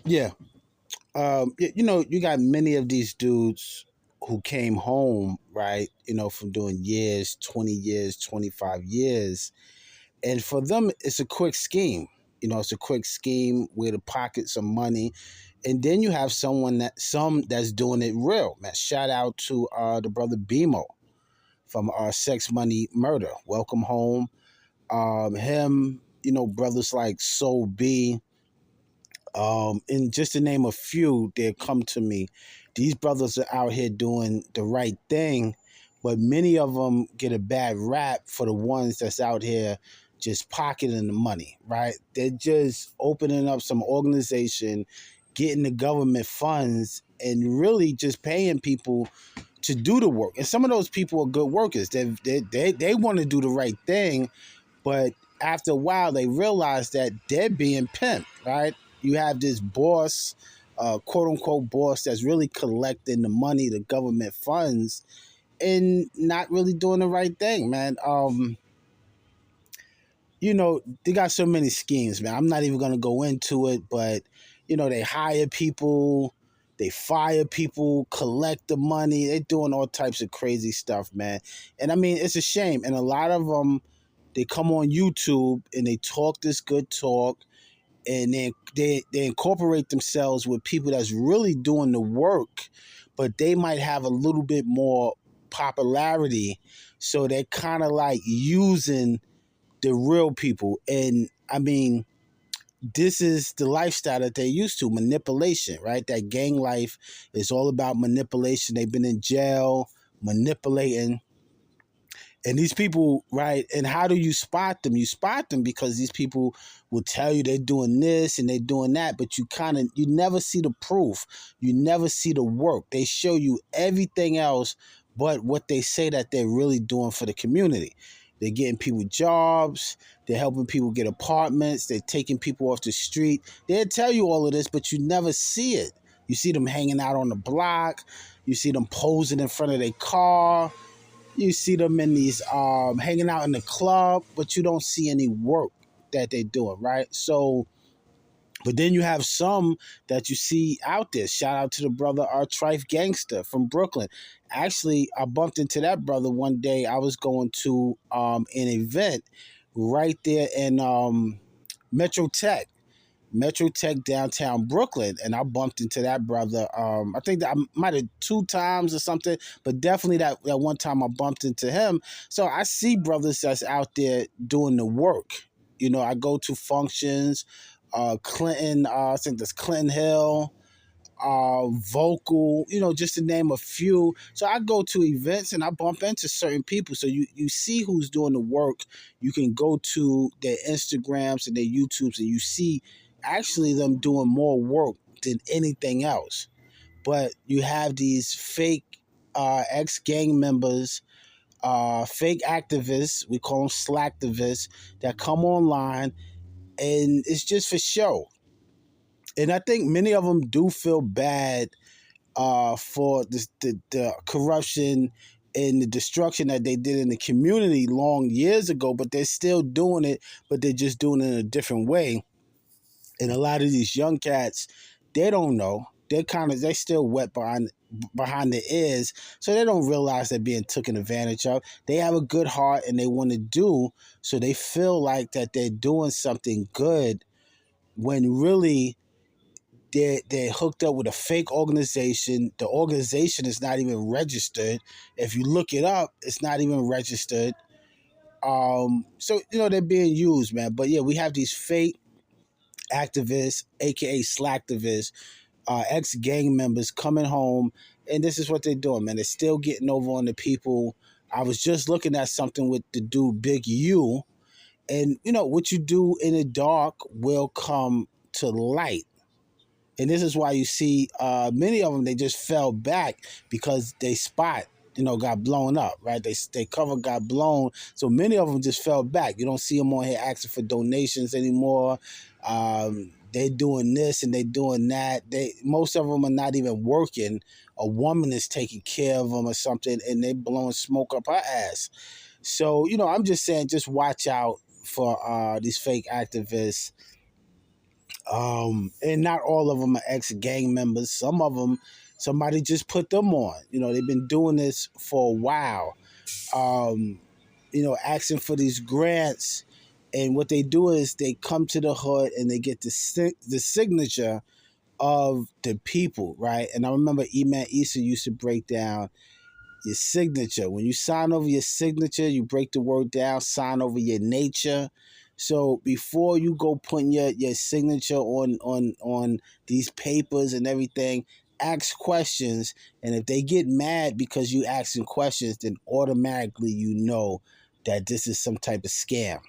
Yeah. You got many of these dudes who came home, right? From doing years, 20 years, 25 years. And for them, it's a quick scheme. It's a quick scheme where to pocket some money. And then you have some that's doing it real, man. Shout out to the brother BMO from Sex Money Murder. Welcome home. Him, brothers like Soul B, and just to name a few that come to me, these brothers are out here doing the right thing, but many of them get a bad rap for the ones that's out here just pocketing the money, right? They're just opening up some organization, getting the government funds, and really just paying people to do the work. And some of those people are good workers. They want to do the right thing, but after a while, they realize that they're being pimped, right? You have this boss, quote unquote boss, that's really collecting the money, the government funds, and not really doing the right thing, man. They got so many schemes, man. I'm not even going to go into it, but, they hire people, they fire people, collect the money. They're doing all types of crazy stuff, man. And I mean, it's a shame. And a lot of them, they come on YouTube and they talk this good talk, and they incorporate themselves with people that's really doing the work, but they might have a little bit more popularity. So they're kind of like using the real people. And I mean, this is the lifestyle that they're used to, manipulation, right? That gang life is all about manipulation. They've been in jail, manipulating. And these people, right? And how do you spot them? You spot them because these people will tell you they're doing this and they're doing that, but you never see the proof. You never see the work. They show you everything else but what they say that they're really doing for the community. They're getting people jobs. They're helping people get apartments. They're taking people off the street. They'll tell you all of this, but you never see it. You see them hanging out on the block. You see them posing in front of their car. You see them in these hanging out in the club, but you don't see any work that they're doing, right? So, but then you have some that you see out there. Shout out to the brother Trife Gangster from Brooklyn. Actually, I bumped into that brother one day. I was going to an event right there in Metro Tech. Metro Tech downtown Brooklyn, and I bumped into that brother. I think that I might have 2 times or something, but definitely that one time I bumped into him. So I see brothers that's out there doing the work. I go to functions, Clinton, I think that's Clinton Hill, Vocal, just to name a few. So I go to events and I bump into certain people. So you see who's doing the work. You can go to their Instagrams and their YouTubes and you see actually them doing more work than anything else. But you have these fake ex-gang members, fake activists, we call them Slacktivists, that come online and it's just for show. And I think many of them do feel bad for the corruption and the destruction that they did in the community long years ago, but they're still doing it, but they're just doing it in a different way. And a lot of these young cats, they don't know. They still wet behind their ears, so they don't realize they're being taken advantage of. They have a good heart and they want to do, so they feel like that they're doing something good when really they're hooked up with a fake organization. The organization is not even registered. If you look it up, it's not even registered. So they're being used, man. But yeah, we have these fake activists, aka slacktivists, ex-gang members coming home, and this is what they're doing, man. They're still getting over on the people. I was just looking at something with the dude Big U, and what you do in the dark will come to light. And this is why you see many of them, they just fell back because they spot, got blown up, right? They cover got blown. So many of them just fell back. You don't see them on here asking for donations anymore. They're doing this and they're doing that. Most of them are not even working. A woman is taking care of them or something, and they blowing smoke up her ass. So, I'm just saying, just watch out for these fake activists. And not all of them are ex-gang members. Some of them, somebody just put them on. They've been doing this for a while. Asking for these grants. And what they do is they come to the hood and they get the signature of the people, right? And I remember E-Man Issa used to break down your signature. When you sign over your signature, you break the word down, sign over your nature. So before you go putting your signature on these papers and everything, ask questions. And if they get mad because you asking questions, then automatically you know that this is some type of scam.